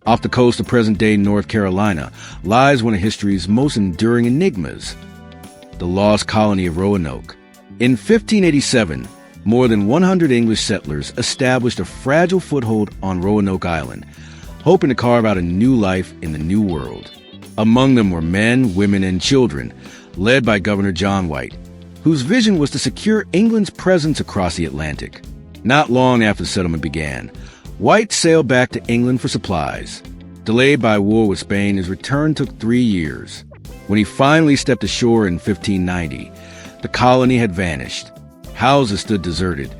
Off the coast of present-day North Carolina lies one of history's most enduring enigmas, the lost colony of Roanoke. In 1587, more than 100 English settlers established a fragile foothold on Roanoke Island, hoping to carve out a new life in the New World. Among them were men, women, and children, led by Governor John White, whose vision was to secure England's presence across the Atlantic. Not long after the settlement began, White sailed back to England for supplies. Delayed by war with Spain, his return took 3 years. When he finally stepped ashore in 1590, the colony had vanished. Houses stood deserted,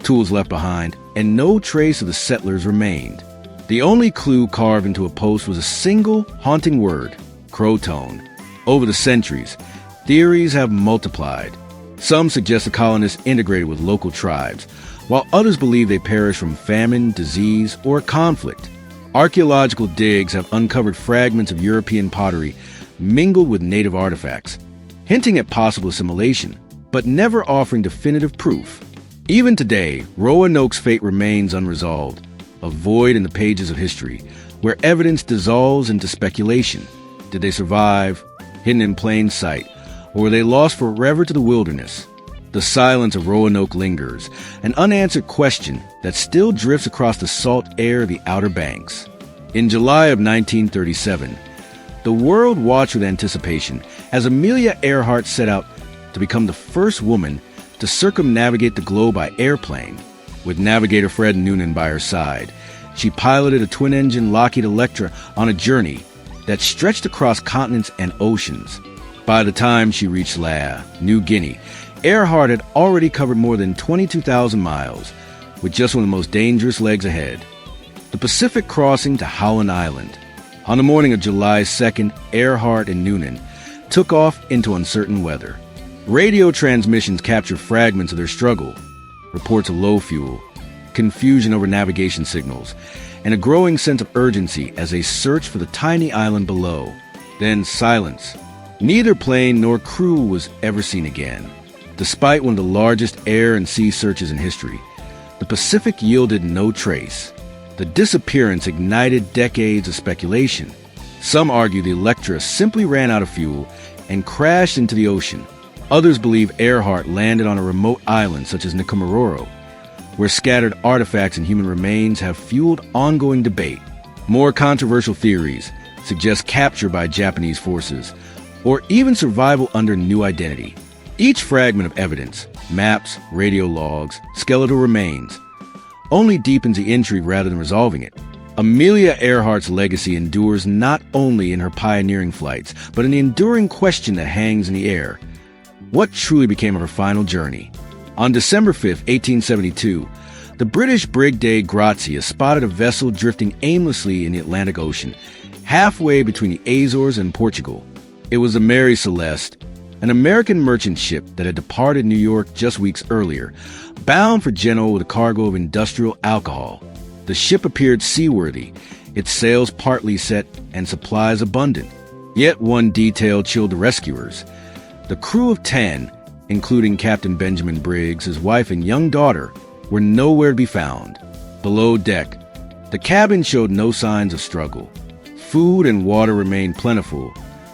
tools left behind, and no trace of the settlers remained. The only clue carved into a post was a single haunting word, Croton. Over the centuries, theories have multiplied. Some suggest the colonists integrated with local tribes, while others believe they perished from famine, disease, or conflict. Archaeological digs have uncovered fragments of European pottery mingled with native artifacts, hinting at possible assimilation, but never offering definitive proof. Even today, Roanoke's fate remains unresolved, a void in the pages of history, where evidence dissolves into speculation. Did they survive, hidden in plain sight, or were they lost forever to the wilderness? The silence of Roanoke lingers, an unanswered question that still drifts across the salt air of the Outer Banks. In July of 1937, the world watched with anticipation as Amelia Earhart set out to become the first woman to circumnavigate the globe by airplane. With navigator Fred Noonan by her side, she piloted a twin-engine Lockheed Electra on a journey that stretched across continents and oceans. By the time she reached Lae, New Guinea, Earhart had already covered more than 22,000 miles, with just one of the most dangerous legs ahead, the Pacific crossing to Howland Island. On the morning of July 2nd, Earhart and Noonan took off into uncertain weather. Radio transmissions captured fragments of their struggle, reports of low fuel, confusion over navigation signals, and a growing sense of urgency as they searched for the tiny island below. Then silence. Neither plane nor crew was ever seen again. Despite one of the largest air and sea searches in history, the Pacific yielded no trace. The disappearance ignited decades of speculation. Some argue the Electra simply ran out of fuel and crashed into the ocean. Others believe Earhart landed on a remote island such as Nikumaroro, where scattered artifacts and human remains have fueled ongoing debate. More controversial theories suggest capture by Japanese forces, or even survival under new identity. Each fragment of evidence, maps, radio logs, skeletal remains, only deepens the intrigue rather than resolving it. Amelia Earhart's legacy endures not only in her pioneering flights, but in the enduring question that hangs in the air. What truly became of her final journey? On December 5, 1872, the British brig de Grazia spotted a vessel drifting aimlessly in the Atlantic Ocean, halfway between the Azores and Portugal. It was the Mary Celeste, an American merchant ship that had departed New York just weeks earlier, bound for Genoa with a cargo of industrial alcohol. The ship appeared seaworthy, its sails partly set and supplies abundant. Yet one detail chilled the rescuers. The crew of 10, including Captain Benjamin Briggs, his wife and young daughter, were nowhere to be found. Below deck, the cabin showed no signs of struggle. Food and water remained plentiful,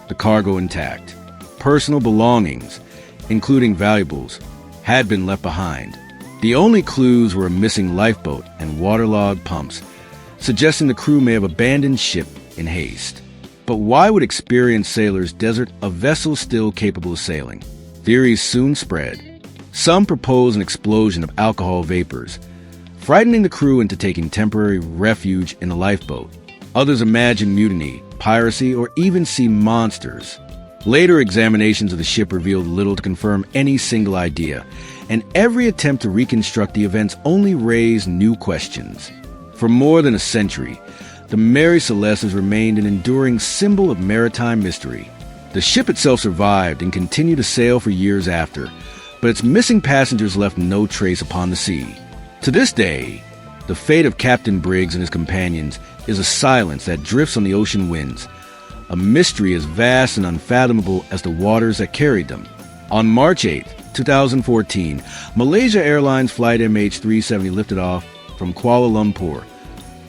the cargo intact. Personal belongings, including valuables, had been left behind. The only clues were a missing lifeboat and waterlogged pumps, suggesting the crew may have abandoned ship in haste. But why would experienced sailors desert a vessel still capable of sailing? Theories soon spread. Some proposed an explosion of alcohol vapors, frightening the crew into taking temporary refuge in the lifeboat. Others imagined mutiny, piracy, or even sea monsters. Later examinations of the ship revealed little to confirm any single idea, and every attempt to reconstruct the events only raised new questions. For more than a century, the Mary Celeste has remained an enduring symbol of maritime mystery. The ship itself survived and continued to sail for years after, but its missing passengers left no trace upon the sea. To this day, the fate of Captain Briggs and his companions is a silence that drifts on the ocean winds, a mystery as vast and unfathomable as the waters that carried them. On March 8, 2014, Malaysia Airlines flight MH370 lifted off from Kuala Lumpur,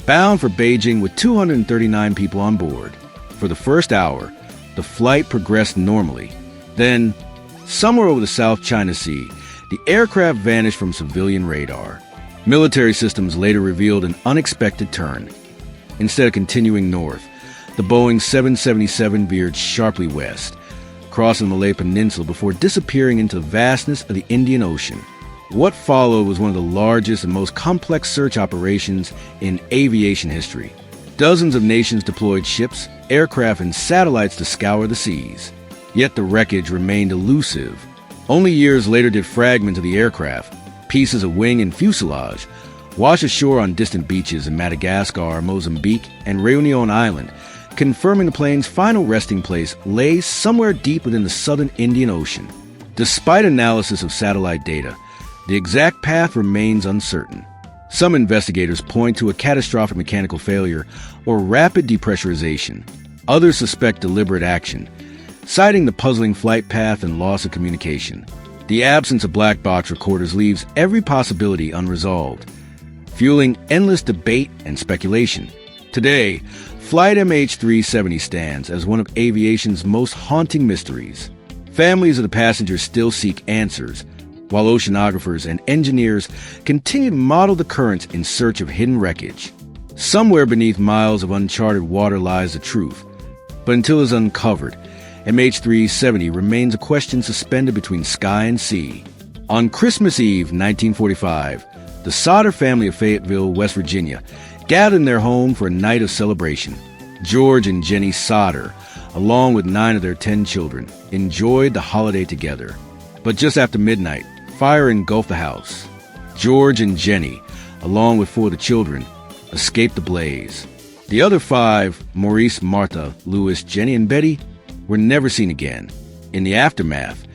Bound for Beijing with 239 people on board. For the first hour, the flight progressed normally. Then, somewhere over the South China Sea, the aircraft vanished from civilian radar. Military systems later revealed an unexpected turn. Instead of continuing north, the Boeing 777 veered sharply west, crossing the Malay Peninsula before disappearing into the vastness of the Indian Ocean. What followed was one of the largest and most complex search operations in aviation history. Dozens of nations deployed ships, aircraft, and satellites to scour the seas. Yet the wreckage remained elusive. Only years later did fragments of the aircraft, pieces of wing and fuselage, wash ashore on distant beaches in Madagascar, Mozambique, and Réunion Island, confirming the plane's final resting place lay somewhere deep within the southern Indian Ocean. Despite analysis of satellite data, the exact path remains uncertain. Some investigators point to a catastrophic mechanical failure or rapid depressurization. Others suspect deliberate action, citing the puzzling flight path and loss of communication. The absence of black box recorders leaves every possibility unresolved, fueling endless debate and speculation. Today, Flight MH370 stands as one of aviation's most haunting mysteries. Families of the passengers still seek answers, while oceanographers and engineers continue to model the currents in search of hidden wreckage. Somewhere beneath miles of uncharted water lies the truth, but until it's uncovered, MH370 remains a question suspended between sky and sea. On Christmas Eve, 1945, the Sauter family of Fayetteville, West Virginia, gathered in their home for a night of celebration. George and Jenny Sauter, along with 9 of their 10 children, enjoyed the holiday together. But just after midnight, fire engulfed the house. George and Jenny, along with 4 of the children, escaped the blaze. The other 5, Maurice, Martha, Louis, Jenny, and Betty, were never seen again. In the aftermath,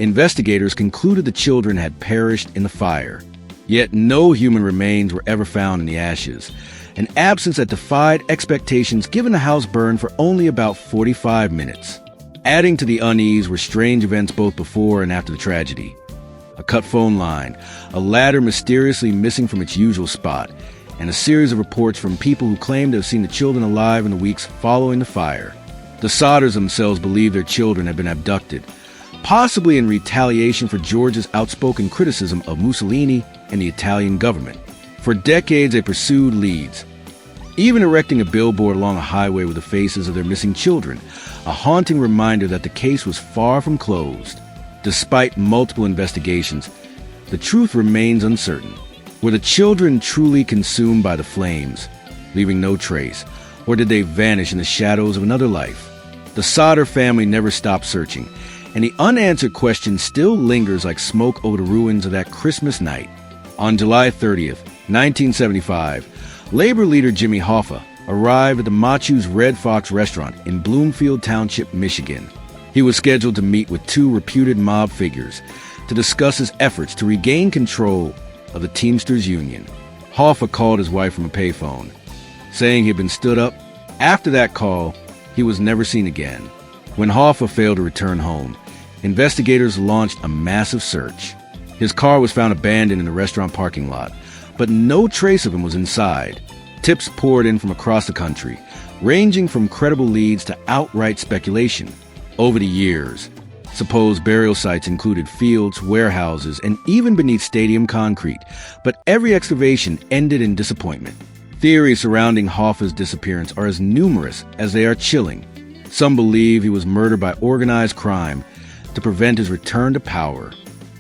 investigators concluded the children had perished in the fire. Yet no human remains were ever found in the ashes, an absence that defied expectations given the house burned for only about 45 minutes. Adding to the unease were strange events both before and after the tragedy. A cut phone line, a ladder mysteriously missing from its usual spot, and a series of reports from people who claimed to have seen the children alive in the weeks following the fire. The Sauters themselves believed their children had been abducted, possibly in retaliation for George's outspoken criticism of Mussolini and the Italian government. For decades, they pursued leads, even erecting a billboard along a highway with the faces of their missing children, a haunting reminder that the case was far from closed. Despite multiple investigations, the truth remains uncertain. Were the children truly consumed by the flames, leaving no trace, or did they vanish in the shadows of another life? The Sauter family never stopped searching, and the unanswered question still lingers like smoke over the ruins of that Christmas night. On July 30th, 1975, labor leader Jimmy Hoffa arrived at the Machu's Red Fox restaurant in Bloomfield Township, Michigan. He was scheduled to meet with 2 reputed mob figures to discuss his efforts to regain control of the Teamsters Union. Hoffa called his wife from a payphone, saying he had been stood up. After that call, he was never seen again. When Hoffa failed to return home, investigators launched a massive search. His car was found abandoned in the restaurant parking lot, but no trace of him was inside. Tips poured in from across the country, ranging from credible leads to outright speculation. Over the years, supposed burial sites included fields, warehouses, and even beneath stadium concrete, but every excavation ended in disappointment. Theories surrounding Hoffa's disappearance are as numerous as they are chilling. Some believe he was murdered by organized crime to prevent his return to power.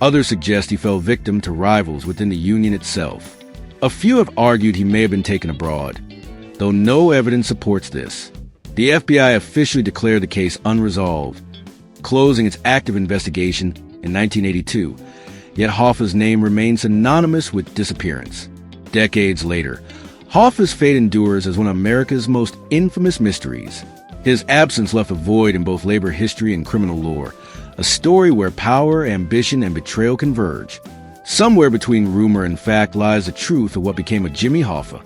Others suggest he fell victim to rivals within the Union itself. A few have argued he may have been taken abroad, though no evidence supports this. The FBI officially declared the case unresolved, closing its active investigation in 1982, yet Hoffa's name remains synonymous with disappearance. Decades later, Hoffa's fate endures as one of America's most infamous mysteries. His absence left a void in both labor history and criminal lore, a story where power, ambition, and betrayal converge. Somewhere between rumor and fact lies the truth of what became of Jimmy Hoffa,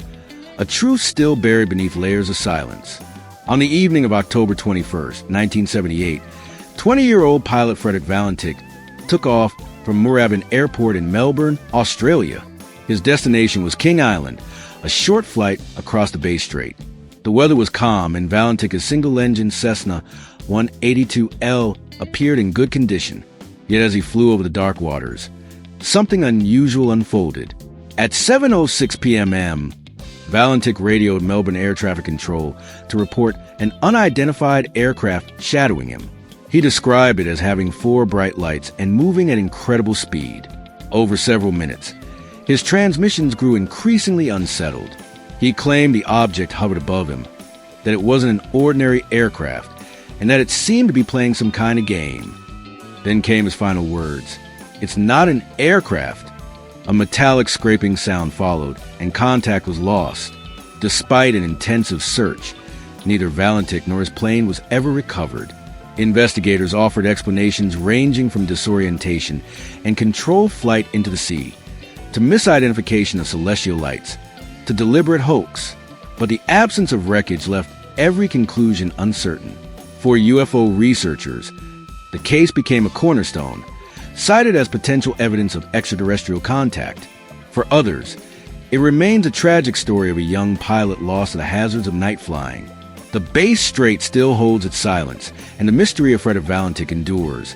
a truth still buried beneath layers of silence. On the evening of October 21st, 1978, 20-year-old pilot Frederick Valentik took off from Moorabbin Airport in Melbourne, Australia. His destination was King Island, a short flight across the Bay Strait. The weather was calm, and Valentik's single-engine Cessna 182L appeared in good condition. Yet as he flew over the dark waters, something unusual unfolded. At 7:06 p.m., Valentik radioed Melbourne Air Traffic Control to report an unidentified aircraft shadowing him. He described it as having 4 bright lights and moving at incredible speed. Over several minutes, his transmissions grew increasingly unsettled. He claimed the object hovered above him, that it wasn't an ordinary aircraft, and that it seemed to be playing some kind of game. Then came his final words. "It's not an aircraft." A metallic scraping sound followed, and contact was lost. Despite an intensive search, neither Valentik nor his plane was ever recovered. Investigators offered explanations ranging from disorientation and controlled flight into the sea, to misidentification of celestial lights, to deliberate hoax. But the absence of wreckage left every conclusion uncertain. For UFO researchers, the case became a cornerstone, cited as potential evidence of extraterrestrial contact. For others, it remains a tragic story of a young pilot lost to the hazards of night flying. The Bay Strait still holds its silence, and the mystery of Frederick Valentik endures,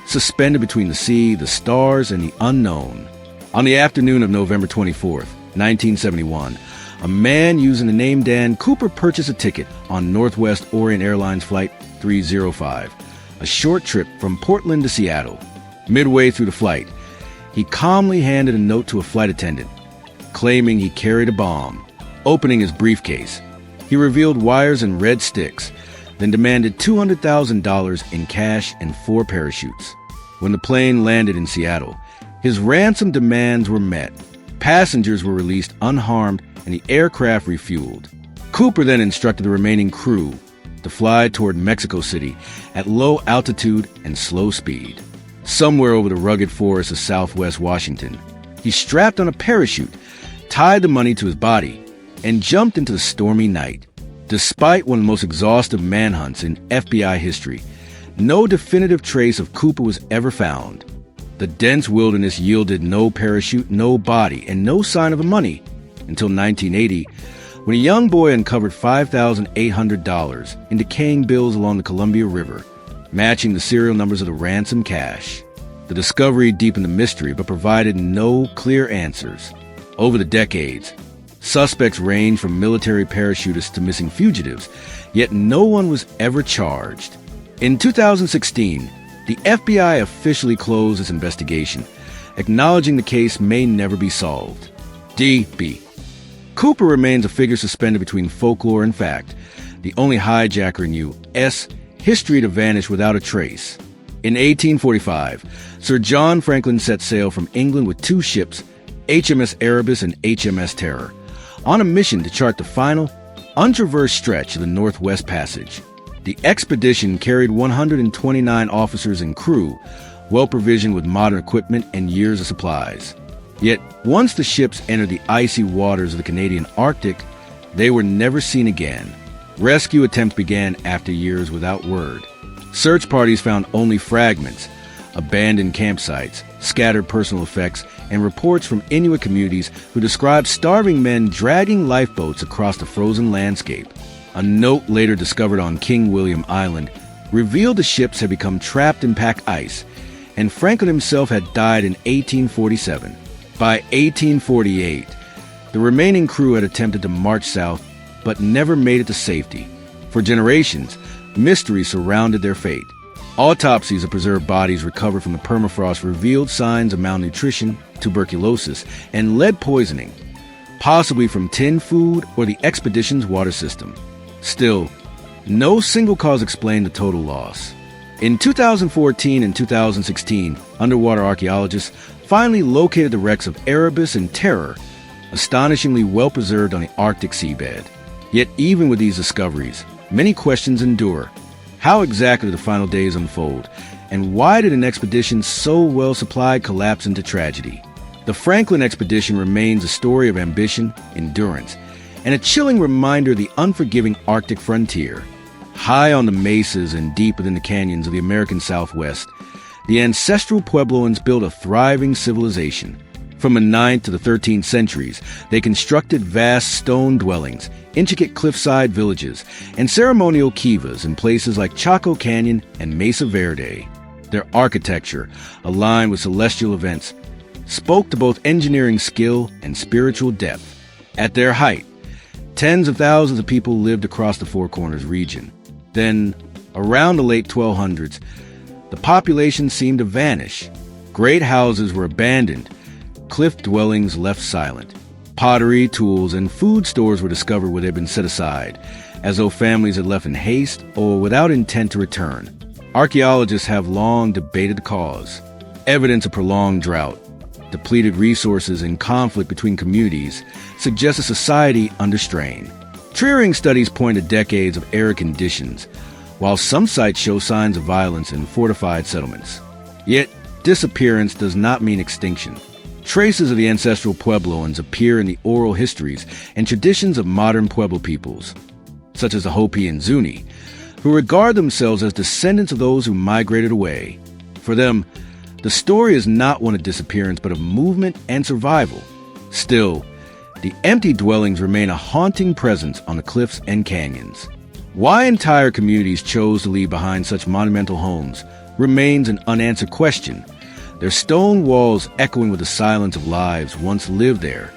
suspended between the sea, the stars, and the unknown. On the afternoon of November 24th, 1971, a man using the name Dan Cooper purchased a ticket on Northwest Orient Airlines Flight 305, a short trip from Portland to Seattle. Midway through the flight, he calmly handed a note to a flight attendant, claiming he carried a bomb. Opening his briefcase, he revealed wires and red sticks, then demanded $200,000 in cash and 4 parachutes. When the plane landed in Seattle, his ransom demands were met. Passengers were released unharmed, and the aircraft refueled. Cooper then instructed the remaining crew to fly toward Mexico City at low altitude and slow speed. Somewhere over the rugged forests of southwest Washington, he strapped on a parachute, tied the money to his body, and jumped into the stormy night. Despite one of the most exhaustive manhunts in FBI history, no definitive trace of Cooper was ever found. The dense wilderness yielded no parachute, no body, and no sign of the money until 1980, when a young boy uncovered $5,800 in decaying bills along the Columbia River, matching the serial numbers of the ransom cash. The discovery deepened the mystery but provided no clear answers. Over the decades, suspects ranged from military parachutists to missing fugitives, yet no one was ever charged. In 2016, the FBI officially closed its investigation, acknowledging the case may never be solved. D.B. Cooper remains a figure suspended between folklore and fact, the only hijacker in U.S. history to vanish without a trace. In 1845, Sir John Franklin set sail from England with 2 ships, HMS Erebus and HMS Terror, on a mission to chart the final, untraversed stretch of the Northwest Passage. The expedition carried 129 officers and crew, well provisioned with modern equipment and years of supplies. Yet, once the ships entered the icy waters of the Canadian Arctic, they were never seen again. Rescue attempts began after years without word. Search parties found only fragments, abandoned campsites, scattered personal effects, and reports from Inuit communities who described starving men dragging lifeboats across the frozen landscape. A note later discovered on King William Island revealed the ships had become trapped in pack ice, and Franklin himself had died in 1847. By 1848, the remaining crew had attempted to march south, but never made it to safety. For generations, mystery surrounded their fate. Autopsies of preserved bodies recovered from the permafrost revealed signs of malnutrition, tuberculosis, and lead poisoning, possibly from tin food or the expedition's water system. Still, no single cause explained the total loss. In 2014 and 2016, underwater archaeologists finally located the wrecks of Erebus and Terror, astonishingly well preserved on the Arctic seabed. Yet even with these discoveries, many questions endure. How exactly did the final days unfold? And why did an expedition so well supplied collapse into tragedy? The Franklin expedition remains a story of ambition, endurance, and a chilling reminder of the unforgiving Arctic frontier. High on the mesas and deep within the canyons of the American Southwest, the ancestral Puebloans built a thriving civilization. From the 9th to the 13th centuries, they constructed vast stone dwellings, intricate cliffside villages, and ceremonial kivas in places like Chaco Canyon and Mesa Verde. Their architecture, aligned with celestial events, spoke to both engineering skill and spiritual depth. At their height, tens of thousands of people lived across the Four Corners region. Then, around the late 1200s, the population seemed to vanish. Great houses were abandoned, cliff dwellings left silent. Pottery, tools, and food stores were discovered where they'd been set aside, as though families had left in haste or without intent to return. Archaeologists have long debated the cause. Evidence of prolonged drought, depleted resources, and conflict between communities suggests a society under strain. Tree-ring studies point to decades of arid conditions, while some sites show signs of violence in fortified settlements. Yet, disappearance does not mean extinction. Traces of the ancestral Puebloans appear in the oral histories and traditions of modern Pueblo peoples, such as the Hopi and Zuni, who regard themselves as descendants of those who migrated away. For them, the story is not one of disappearance, but of movement and survival. Still, the empty dwellings remain a haunting presence on the cliffs and canyons. Why entire communities chose to leave behind such monumental homes remains an unanswered question, their stone walls echoing with the silence of lives once lived there